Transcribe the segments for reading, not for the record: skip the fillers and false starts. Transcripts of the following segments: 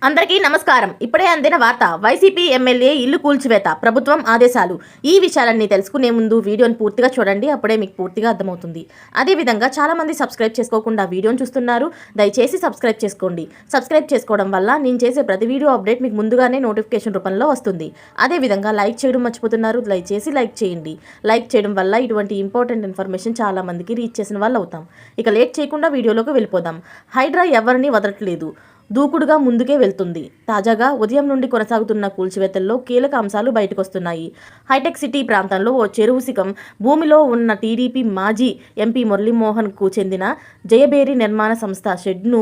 అందరికీ నమస్కారం. ఇప్పుడే అందిన వార్త. వైసీపీ ఎమ్మెల్యే ఇల్లు కూల్చివేత, ప్రభుత్వం ఆదేశాలు. ఈ విషయాలన్నీ తెలుసుకునే ముందు వీడియోని పూర్తిగా చూడండి, అప్పుడే మీకు పూర్తిగా అర్థమవుతుంది. అదేవిధంగా చాలామంది సబ్స్క్రైబ్ చేసుకోకుండా వీడియోని చూస్తున్నారు, దయచేసి సబ్స్క్రైబ్ చేసుకోండి. సబ్స్క్రైబ్ చేసుకోవడం వల్ల నేను చేసే ప్రతి వీడియో అప్డేట్ మీకు ముందుగానే నోటిఫికేషన్ రూపంలో వస్తుంది. అదేవిధంగా లైక్ చేయడం మర్చిపోతున్నారు, దయచేసి లైక్ చేయండి. లైక్ చేయడం వల్ల ఇటువంటి ఇంపార్టెంట్ ఇన్ఫర్మేషన్ చాలామందికి రీచ్ చేసిన వాళ్ళు అవుతాం. ఇక లేట్ చేయకుండా వీడియోలోకి వెళ్ళిపోదాం. హైడ్రా ఎవరిని వదలట్లేదు, దూకుడుగా ముందుకే వెళ్తుంది. తాజాగా ఉదయం నుండి కొనసాగుతున్న కూల్చివేతల్లో కీలక అంశాలు బయటకొస్తున్నాయి. హైటెక్ సిటీ ప్రాంతంలో ఓ చెరువు శిఖం భూమిలో ఉన్న టీడీపీ మాజీ ఎంపీ మురళీమోహన్కు చెందిన జయబేరి నిర్మాణ సంస్థ షెడ్ను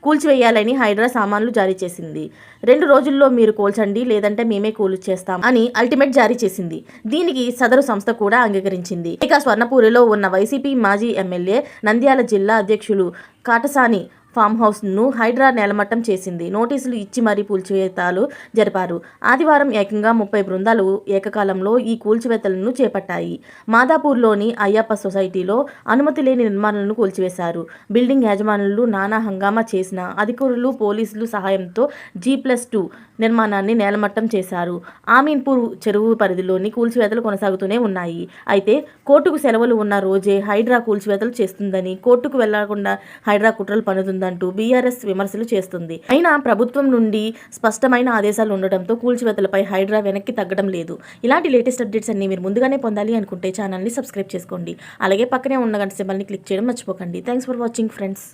కూల్చివేయాలని హైడ్రా సామాన్లు జారీ చేసింది. 2 రోజుల్లో మీరు కూల్చండి, లేదంటే మేమే కూల్చేస్తాం అని అల్టిమేట్ జారీ చేసింది. దీనికి సదరు సంస్థ కూడా అంగీకరించింది. ఇక స్వర్ణపూరిలో ఉన్న వైసీపీ మాజీ ఎమ్మెల్యే, నంద్యాల జిల్లా అధ్యక్షులు కాటసాని ఫామ్ హౌస్ను హైడ్రా నేలమట్టం చేసింది. నోటీసులు ఇచ్చి మరీ కూల్చివేతలు జరిపారు. ఆదివారం ఏకంగా 30 బృందాలు ఏకకాలంలో ఈ కూల్చివేతలను చేపట్టాయి. మాదాపూర్లోని అయ్యప్ప సొసైటీలో అనుమతి లేని నిర్మాణాలను కూల్చివేశారు. బిల్డింగ్ యాజమానులు నానా హంగామా చేసిన అధికారులు, పోలీసులు సహాయంతో G+2 నిర్మాణాన్ని నేలమట్టం చేశారు. ఆమీన్పూర్ చెరువు పరిధిలోని కూల్చివేతలు కొనసాగుతూనే ఉన్నాయి. అయితే కోర్టుకు సెలవులు ఉన్న రోజే హైడ్రా కూల్చివేతలు చేస్తుందని, కోర్టుకు వెళ్లకుండా హైడ్రా కుట్రలు పన్నుతుందంటూ బీఆర్ఎస్ విమర్శలు చేస్తుంది. అయినా ప్రభుత్వం నుండి స్పష్టమైన ఆదేశాలు ఉండడంతో కూల్చివేతలపై హైడ్రా వెనక్కి తగ్గడం లేదు. ఇలాంటి లేటెస్ట్ అప్డేట్స్ అన్ని మీరు ముందుగానే పొందాలి అనుకుంటే ఛానల్ని సబ్స్క్రైబ్ చేసుకోండి. అలాగే పక్కనే ఉన్న గంట సింబల్ని క్లిక్ చేయడం మర్చిపోకండి. Thanks for watching friends.